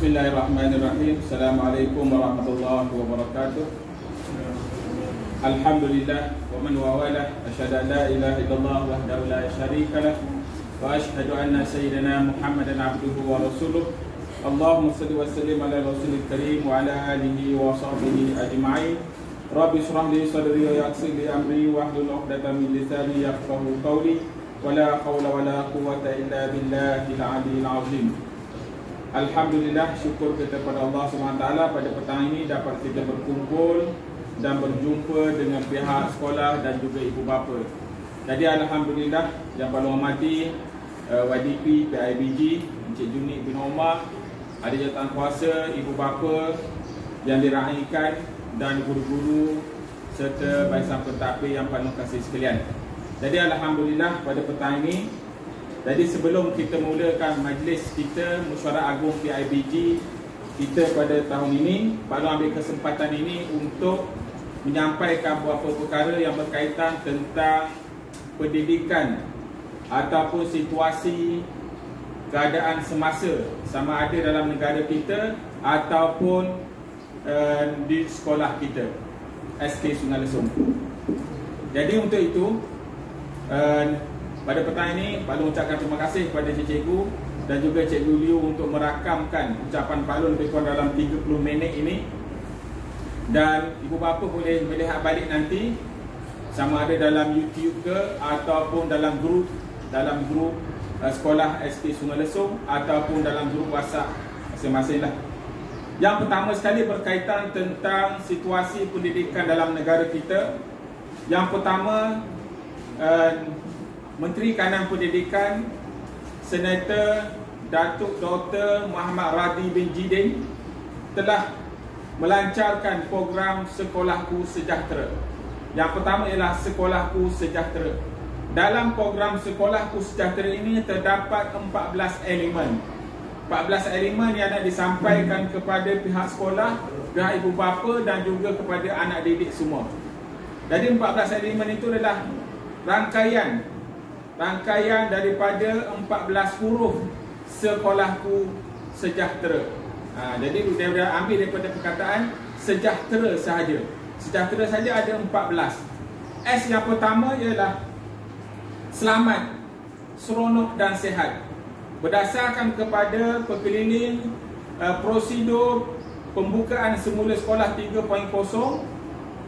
Bismillahirrahmanirrahim. Assalamualaikum warahmatullahi wabarakatuh. Alhamdulillah wa man wawalah, asyhadu an la ilaha illallah wahdahu la syarika lah wa asyhadu anna sayyidina Muhammadan abduhu wa rasuluh. Allahumma shalli wa sallim ala rasulil karim wa ala alihi wa sahbihi ajma'in. Rabbi shrah li sadri wa yassir li amri wahlul 'uqdatam min lisani yafqahu qawli. Wa la hawla wa la quwwata illa billahil 'aliyyil 'azim. Alhamdulillah, syukur kita kepada Allah SWT pada petang ini dapat kita berkumpul dan berjumpa dengan pihak sekolah dan juga ibu bapa. Jadi Alhamdulillah, yang paling hormati YDP PIBG Encik Junik bin Omar, ada jawatan kuasa, ibu bapa yang diraikan dan guru-guru serta barisan pentadbir yang paling kasih sekalian. Jadi Alhamdulillah pada petang ini, jadi sebelum kita mulakan majlis kita Mesyuarat Agung PIBG kita pada tahun ini, Pak Long ambil kesempatan ini untuk menyampaikan beberapa perkara yang berkaitan tentang pendidikan ataupun situasi keadaan semasa sama ada dalam negara kita ataupun di sekolah kita SK Sungai Lesung. Jadi untuk itu pada petang ini, Pak Long ucapkan terima kasih kepada cikgu dan juga Cikgu Liu untuk merakamkan ucapan Pak Long lebih kurang dalam 30 minit ini. Dan ibu bapa boleh melihat balik nanti sama ada dalam YouTube ke ataupun dalam grup sekolah SK Sungai Lesung ataupun dalam grup WhatsApp masing-masing lah. Yang pertama sekali berkaitan tentang situasi pendidikan dalam negara kita. Yang pertama, Menteri Kanan Pendidikan Senator Datuk Dr. Muhammad Radhi bin Jidin telah melancarkan program Sekolahku Sejahtera. Yang pertama ialah Sekolahku Sejahtera. Dalam program Sekolahku Sejahtera ini terdapat 14 elemen. 14 elemen yang nak disampaikan kepada pihak sekolah, pihak ibu bapa dan juga kepada anak didik semua. Jadi 14 elemen itu adalah rangkaian daripada 14 huruf Sekolahku Sejahtera. Jadi dia ambil daripada perkataan sejahtera sahaja. Sejahtera saja ada 14. S yang pertama ialah selamat, seronok dan sihat. Berdasarkan kepada perkeliling prosedur pembukaan semula sekolah 3.0,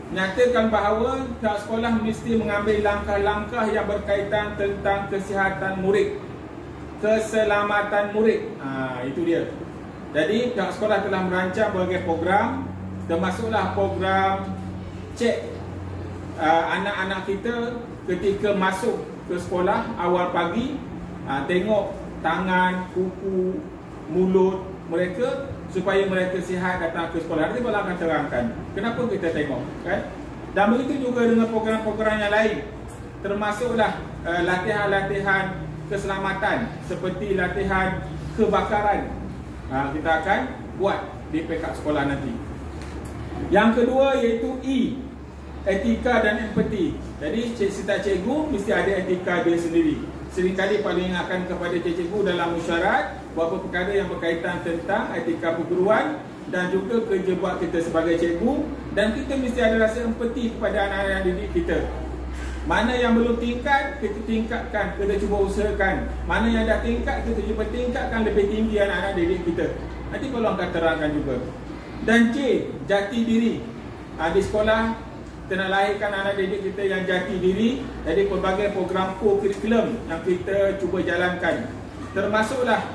nyatakan bahawa pihak sekolah mesti mengambil langkah-langkah yang berkaitan tentang kesihatan murid, keselamatan murid. Itu dia. Jadi pihak sekolah telah merancang berbagai program, termasuklah program cek anak-anak kita ketika masuk ke sekolah awal pagi, tengok tangan, kuku, mulut mereka supaya mereka sihat datang ke sekolah. Nanti kalau akan terangkan kenapa kita tengok, kan? Dan begitu juga dengan program-program yang lain, termasuklah latihan-latihan keselamatan seperti latihan kebakaran. Kita akan buat di pekat sekolah nanti. Yang kedua iaitu E, etika dan empati. Jadi setiap cikgu mesti ada etika dia sendiri. Seringkali paling ingatkan kepada cikgu dalam mesyuarat beberapa perkara yang berkaitan tentang etika perguruan dan juga kerja buat kita sebagai cikgu, dan kita mesti ada rasa empati kepada anak-anak didik kita. Mana yang belum tingkat, kita tingkatkan, kita cuba usahakan. Mana yang dah tingkat, kita cuba tingkatkan lebih tinggi anak-anak didik kita. Nanti kalau akan terangkan juga. Dan C, jati diri. Di sekolah kita nak lahirkan anak didik kita yang jati diri. Jadi pelbagai program co-curriculum yang kita cuba jalankan, termasuklah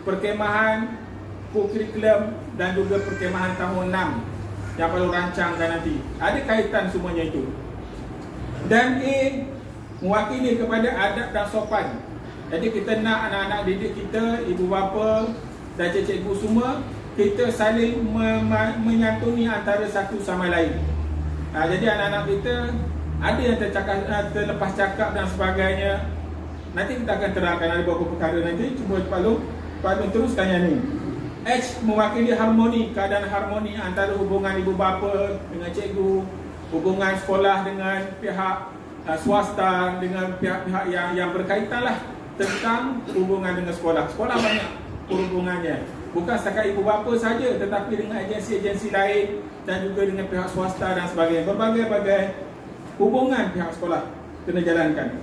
perkemahan co-curriculum dan juga perkemahan tahun 6 yang perlu rancangkan nanti. Ada kaitan semuanya itu. Dan A, mewakili kepada adab dan sopan. Jadi kita nak anak-anak didik kita, ibu bapa dan cikgu semua, kita saling menyantuni antara satu sama lain. Jadi anak-anak kita ada yang terlepas cakap dan sebagainya. Nanti kita akan terangkan ada beberapa perkara nanti. Cuba Pak Long teruskan yang ni. H, mewakili harmoni, keadaan harmoni antara hubungan ibu bapa dengan cikgu, hubungan sekolah dengan pihak swasta, dengan pihak-pihak yang berkaitan lah tentang hubungan dengan sekolah. Sekolah banyak hubungannya. Bukan setakat ibu bapa saja, tetapi dengan agensi-agensi lain dan juga dengan pihak swasta dan sebagainya. Berbagai-bagai hubungan pihak sekolah kena jalankan.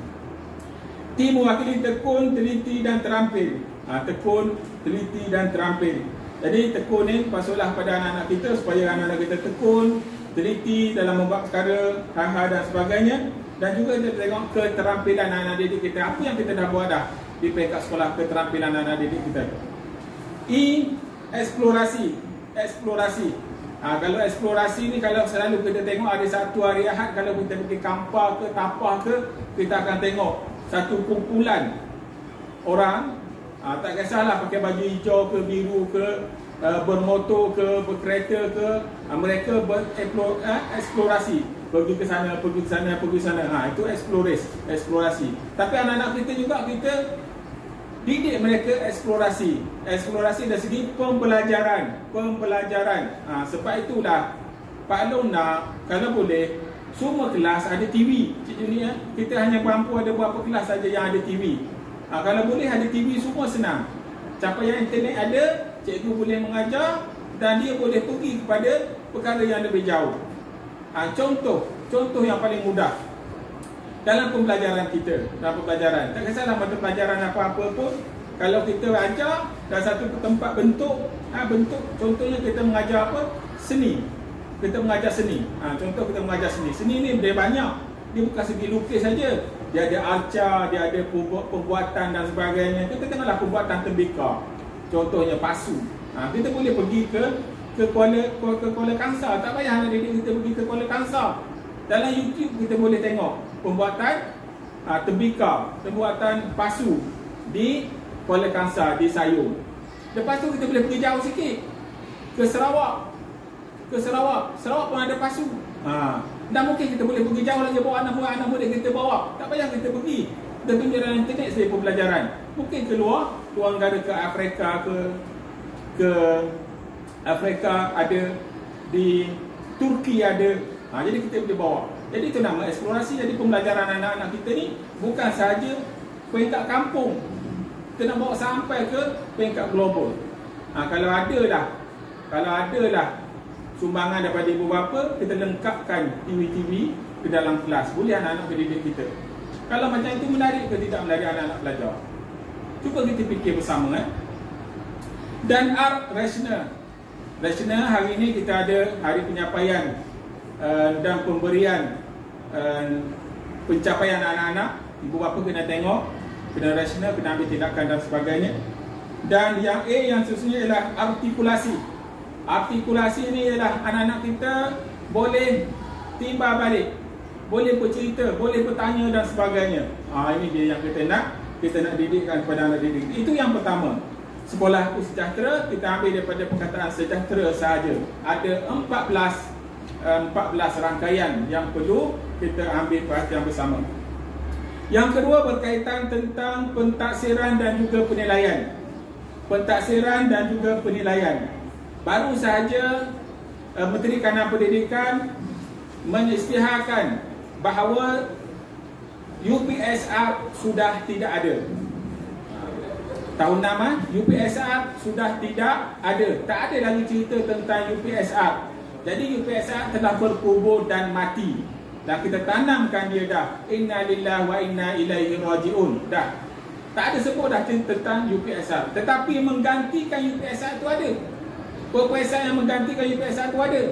Tim mewakili tekun, teliti dan terampil. Tekun, teliti dan terampil. Jadi tekun ni pasutlah pada anak-anak kita supaya anak-anak kita tekun, teliti dalam membuat perkara, hal-hal dan sebagainya. Dan juga kita tengok keterampilan anak-anak didik kita. Apa yang kita dah buat dah di peringkat sekolah keterampilan anak-anak didik kita. Eksplorasi. Kalau eksplorasi ni, kalau selalu kita tengok ada satu hari Ahad, kalau kita pergi kampar ke tapah ke, kita akan tengok satu kumpulan orang, tak kisahlah pakai baju hijau ke biru ke, bermotor ke, berkereta ke, mereka bereksplorasi, pergi ke sana, pergi ke sana, pergi ke sana. Itu eksplorasi. Tapi anak-anak kita juga kita didik mereka eksplorasi dari segi pembelajaran. Sebab itulah Pak Long nak, kalau boleh, semua kelas ada TV. Cikgu ni kita hanya mampu ada beberapa kelas saja yang ada TV. Kalau boleh ada TV, semua senang. Capaian internet ada, cikgu boleh mengajar dan dia boleh pergi kepada perkara yang lebih jauh. Contoh yang paling mudah dalam pembelajaran kita, tak kisahlah mata pelajaran apa-apa pun, kalau kita ajar dalam satu tempat bentuk, contohnya kita mengajar apa? Seni. Kita mengajar seni. Contoh kita mengajar seni. Seni ni dia banyak. Dia bukan segi lukis saja. Dia ada arca, dia ada pembuatan dan sebagainya. Kita tengoklah pembuatan tembikar. Contohnya pasu. Kita boleh pergi ke Kuala Kangsar. Tak payah anak didik kita pergi ke Kuala Kangsar. Dalam YouTube kita boleh tengok pembuatan tembikar, pembuatan pasu di Kuala Kangsar, di Sayung. Lepas tu kita boleh pergi jauh sikit ke Sarawak. Sarawak pun ada pasu. Dan mungkin kita boleh pergi jauh lagi, bawa anak murid kita bawa. Tak payah kita pergi. Kita tunjuk dalam internet saja pembelajaran. Mungkin keluar negara, ke Afrika, ke Afrika ada, di Turki ada. Jadi kita boleh bawa. Jadi itu nama eksplorasi. Jadi pembelajaran anak-anak kita ni bukan sahaja peringkat kampung, kita nak bawa sampai ke peringkat global. Kalau ada lah sumbangan daripada ibu bapa, kita lengkapkan TV ke dalam kelas. Boleh anak-anak pendidik kita. Kalau macam itu menarik ke tidak menarik anak-anak belajar? Cuba kita fikir bersama. Dan art rasional. Hari ini kita ada hari penyampaian dan pemberian pencapaian anak-anak. Ibu bapa kena tengok, kena rasional, kena ambil tindakan dan sebagainya. Dan yang A yang sesungguhnya ialah artikulasi. Artikulasi ini ialah anak-anak kita boleh timbal balik, boleh bercerita, boleh bertanya dan sebagainya. Ini dia yang kita nak didikkan kepada anak didik. Itu yang pertama. Sekolahku sejahtera, kita ambil daripada perkataan sejahtera sahaja. Ada 14 rangkaian yang perlu kita ambil perhatian bersama. Yang kedua berkaitan tentang pentaksiran dan juga penilaian. Baru sahaja Menteri Kanan Pendidikan mengisytiharkan bahawa UPSR sudah tidak ada. Tahun 6 UPSR sudah tidak ada. Tak ada lagi cerita tentang UPSR. Jadi UPSR telah berkubur dan mati. Dan kita tanamkan dia dah. Inna lillahi wa inna ilaihi raji'un. Dah. Tak ada sebut dah tentang UPSR. Tetapi menggantikan UPSR itu ada. Peperiksaan yang menggantikan UPSR itu ada.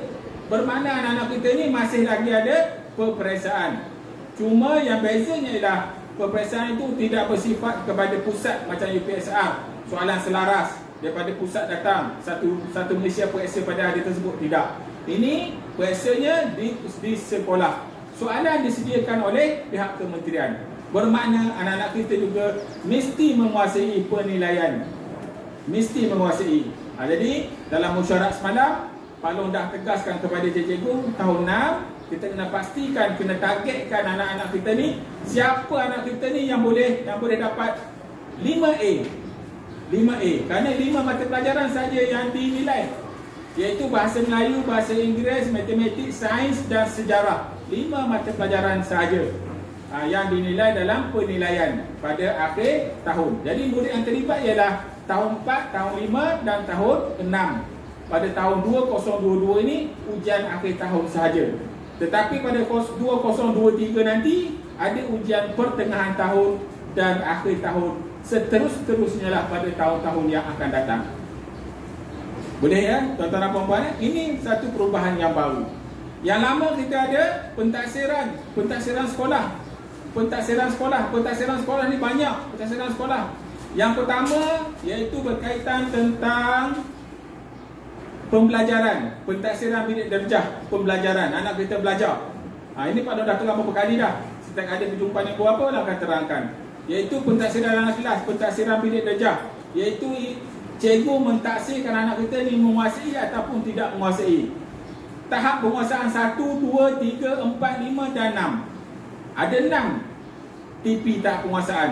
Bermakna anak-anak kita ni masih lagi ada peperiksaan. Cuma yang bezanya ialah peperiksaan itu tidak bersifat kepada pusat macam UPSR. Soalan selaras daripada pusat datang. Satu Malaysia periksa pada hari tersebut. Tidak. Ini periksanya di sekolah. Soalan disediakan oleh pihak kementerian. Bermakna anak-anak kita juga mesti menguasai penilaian. Jadi dalam mesyuarat semalam, Pak Long dah tegaskan kepada cikgu tahun 6, kita kena pastikan, kena targetkan anak-anak kita ni, siapa anak kita ni yang boleh dapat 5A. Kerana 5 mata pelajaran saja yang dinilai, iaitu bahasa Melayu, bahasa Inggeris, matematik, sains dan sejarah. 5 mata pelajaran saja. yang dinilai dalam penilaian pada akhir tahun. Jadi murid yang terlibat ialah tahun 4, tahun 5 dan tahun 6. Pada tahun 2022 ini ujian akhir tahun sahaja. Tetapi pada 2023 nanti ada ujian pertengahan tahun dan akhir tahun, seterus-terusnya lah pada tahun-tahun yang akan datang. Boleh ya tuan-tuan dan puan-puan? Ini satu perubahan yang baru. Yang lama kita ada pentaksiran sekolah. Pentaksiran sekolah ni banyak, pentaksiran sekolah. Yang pertama iaitu berkaitan tentang pembelajaran, pentaksiran bidik darjah pembelajaran, anak kita belajar. Ini Pak Don dah terang beberapa kali dah. Setiap ada perjumpaan yang apa lah akan terangkan. Iaitu pentaksiran anak kelas, pentaksiran bidik darjah, iaitu cikgu mentaksirkan anak kita ni menguasai ataupun tidak menguasai. Tahap penguasaan 1, 2, 3, 4, 5 dan 6. Ada 6 tipi tahap penguasaan.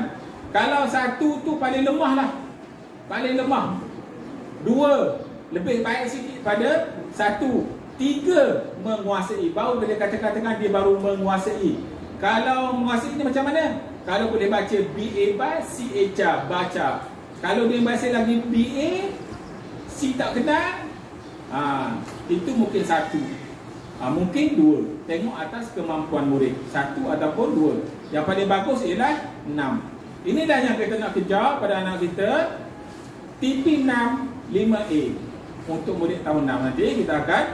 Kalau 1 tu paling lemah lah, paling lemah. 2 lebih baik sikit pada 1. 3 menguasai, baru boleh katakan dia baru menguasai. Kalau menguasai ni macam mana? Kalau boleh baca BA by C baca. Kalau dia baca lagi BA C tak kenal, itu mungkin 1. Mungkin 2. Tengok atas kemampuan murid, 1 ataupun 2. Yang paling bagus ialah 6. Inilah yang kita nak kejar pada anak kita. TP 6 5A untuk murid tahun 6. Nanti kita akan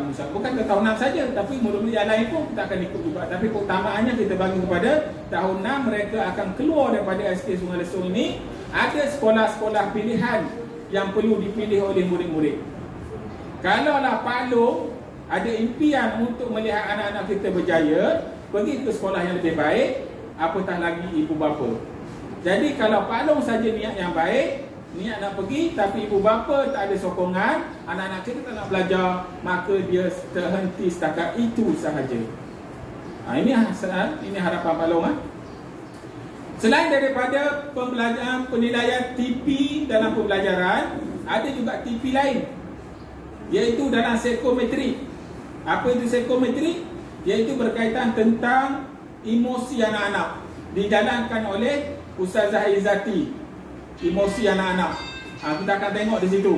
musyawarah. Bukan ke tahun 6 saja, tapi murid-murid yang lain pun kita akan ikut juga. Tapi keutamaannya kita bagi kepada tahun 6. Mereka akan keluar daripada SK Sungai Lesung ini. Ada sekolah-sekolah pilihan yang perlu dipilih oleh murid-murid. Kalaulah Pak Long ada impian untuk melihat anak-anak kita berjaya, pergi ke sekolah yang lebih baik, apatah lagi ibu bapa. Jadi kalau Pak Long saja niat yang baik, niat nak pergi, tapi ibu bapa tak ada sokongan, anak-anak kita tak nak belajar, maka dia terhenti setakat itu sahaja. Ini harapan Pak Long. Selain daripada pembelajaran penilaian TP dalam pembelajaran, ada juga TP lain, iaitu dalam psikometri. Apa itu psikometri? Iaitu berkaitan tentang emosi anak-anak, dijalankan oleh Ustazah Izzati. Emosi anak-anak, kita akan tengok di situ.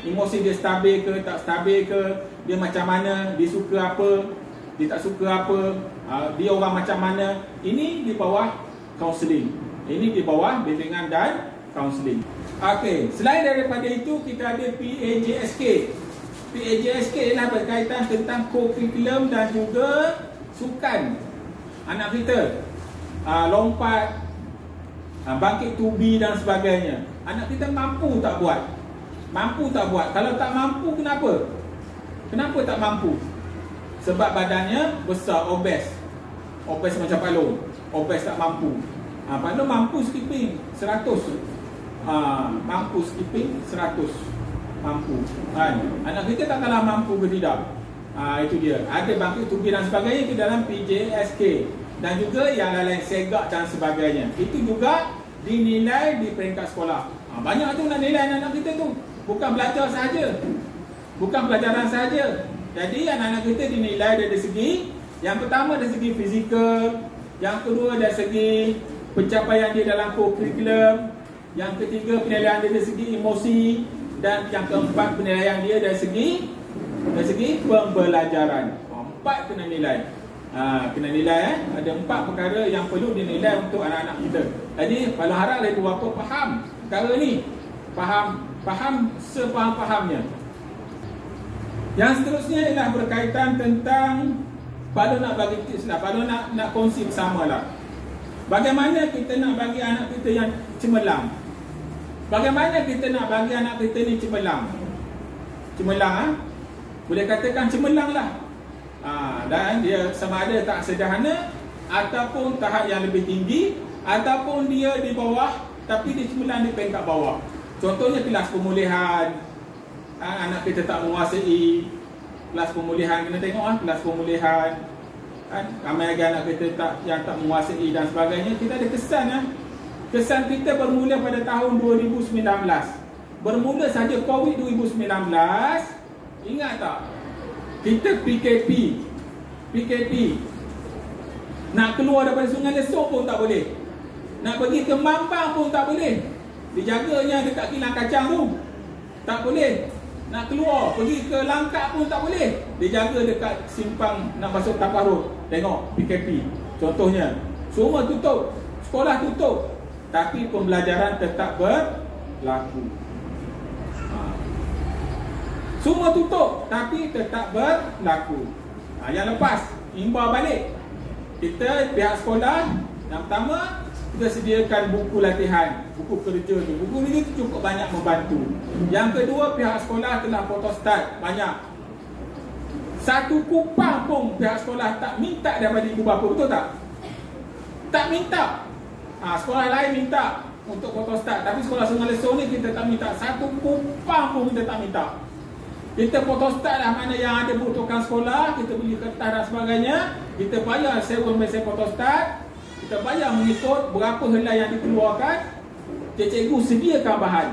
Emosi dia stabil ke tak stabil ke, dia macam mana, dia suka apa, dia tak suka apa, dia orang macam mana. Ini di bawah kaunseling. Ini di bawah bimbingan dan kaunseling. Okey, selain daripada itu kita ada PAJSK. PAJSK ialah berkaitan tentang kurikulum dan juga sukan anak kita. Lompat, bangkit tubi dan sebagainya. Anak kita mampu tak buat? Mampu tak buat? Kalau tak mampu, kenapa? Kenapa tak mampu? Sebab badannya besar, obes. Obes macam Pak Long. Obes tak mampu. Pak Long mampu skipping 100. Mampu skipping 100. Mampu. Anak kita tak kalah mampu ke tidak? Itu dia. Ada bangkit tubi dan sebagainya itu dalam PJSK. Dan juga yang lain-lain segak dan sebagainya. Itu juga dinilai di peringkat sekolah. Banyak tu nak nilai anak-anak kita tu. Bukan belajar sahaja. Bukan pelajaran sahaja. Jadi anak-anak kita dinilai dari segi, yang pertama dari segi fizikal, yang kedua dari segi pencapaian dia dalam kurikulum, yang ketiga penilaian dia dari segi emosi, dan yang keempat penilaian dia dari segi pembelajaran. 4 kena nilai. Kena nilai. Ada 4 perkara yang perlu dinilai untuk anak-anak kita. Jadi kalau harap ibu bapa faham perkara ni, faham sepaham-fahamnya. Yang seterusnya ialah berkaitan tentang, Pak Long nak bagi tips lah, Pak Long nak kongsi bersama lah. Bagaimana kita nak bagi anak kita yang cemerlang? Bagaimana kita nak bagi anak kita ni cemerlang? Cemerlang, boleh katakan cemerlang lah. Dan dia sama ada tak sederhana, ataupun tahap yang lebih tinggi, ataupun dia di bawah, tapi dia cemerlang di peringkat bawah. Contohnya kelas pemulihan, anak kita tak menguasai kelas pemulihan. Kena tengok kelas pemulihan, ramai lagi anak kita yang tak menguasai dan sebagainya. Kita ada kesan. Kesan kita bermula pada tahun 2019. Bermula saja COVID 2019. Ingat tak? Kita PKP. Nak keluar daripada Sungai Lesok pun tak boleh. Nak pergi ke Mambang pun tak boleh. Dijaganya dekat kilang kacang tu. Tak boleh. Nak keluar pergi ke Langkat pun tak boleh. Dijaga dekat simpang nak masuk Tapah Road. Tengok PKP. Contohnya, semua tutup. Sekolah tutup. Tapi pembelajaran tetap berlaku. Semua tutup tapi tetap berlaku. Yang lepas, imbau balik. Kita pihak sekolah, yang pertama kita sediakan buku latihan, buku kerja tu. Buku ni cukup banyak membantu. Yang kedua, pihak sekolah telah photostat banyak. Satu kupang pun pihak sekolah tak minta daripada ibu bapa, betul tak? Tak minta. Sekolah lain minta untuk photostat, tapi sekolah Sungai Lesong ni kita tak minta. Satu kupang pun kita tak minta. Kita photostat lah mana yang ada peruntukan sekolah, kita beli kertas dan sebagainya, kita bayar sewa mesin photostat, kita bayar mengikut berapa helai yang dikeluarkan. Cikgu sediakan bahan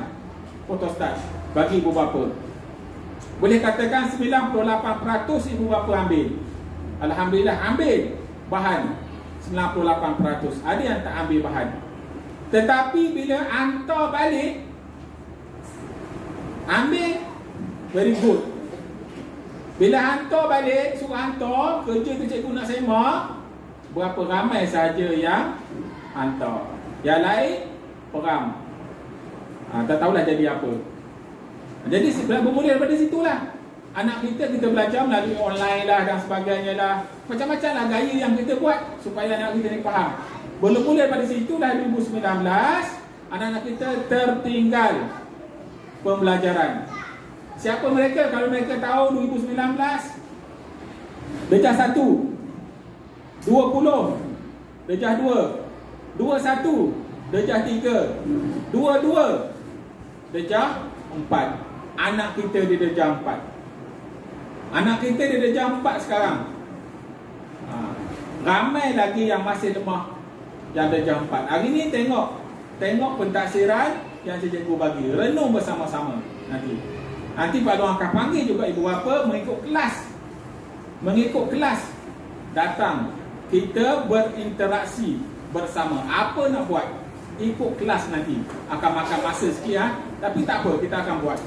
photostat bagi ibu bapa. Boleh katakan 98% ibu bapa ambil. Alhamdulillah ambil bahan 98%. Ada yang tak ambil bahan. Tetapi bila hantar balik, ambil, very good. Bila hantar balik, suruh hantar, kerja tu cikgu nak semak, berapa ramai saja yang hantar. Yang lain, peram. Tak tahulah jadi apa. Jadi bermula daripada situlah. Anak kita belajar melalui online lah dan sebagainya lah. Macam-macam lah gaya yang kita buat supaya anak kita ni faham. Bermula daripada situlah 2019, anak-anak kita tertinggal pembelajaran. Siapa mereka? Kalau mereka tahu 2019, darjah 1, 20, darjah 2, 21, darjah 3, 22, darjah 4. Anak kita di darjah 4. Anak kita di darjah 4 sekarang. Ramai lagi yang masih lemah yang darjah 4. Hari ni tengok pentaksiran yang cikgu bagi. Renung bersama-sama nanti. Nanti Pak Long akan panggil juga ibu bapa mengikut kelas datang. Kita berinteraksi bersama. Apa nak buat? Ikut kelas nanti. Akan makan masa sikit tapi tak apa, kita akan buat.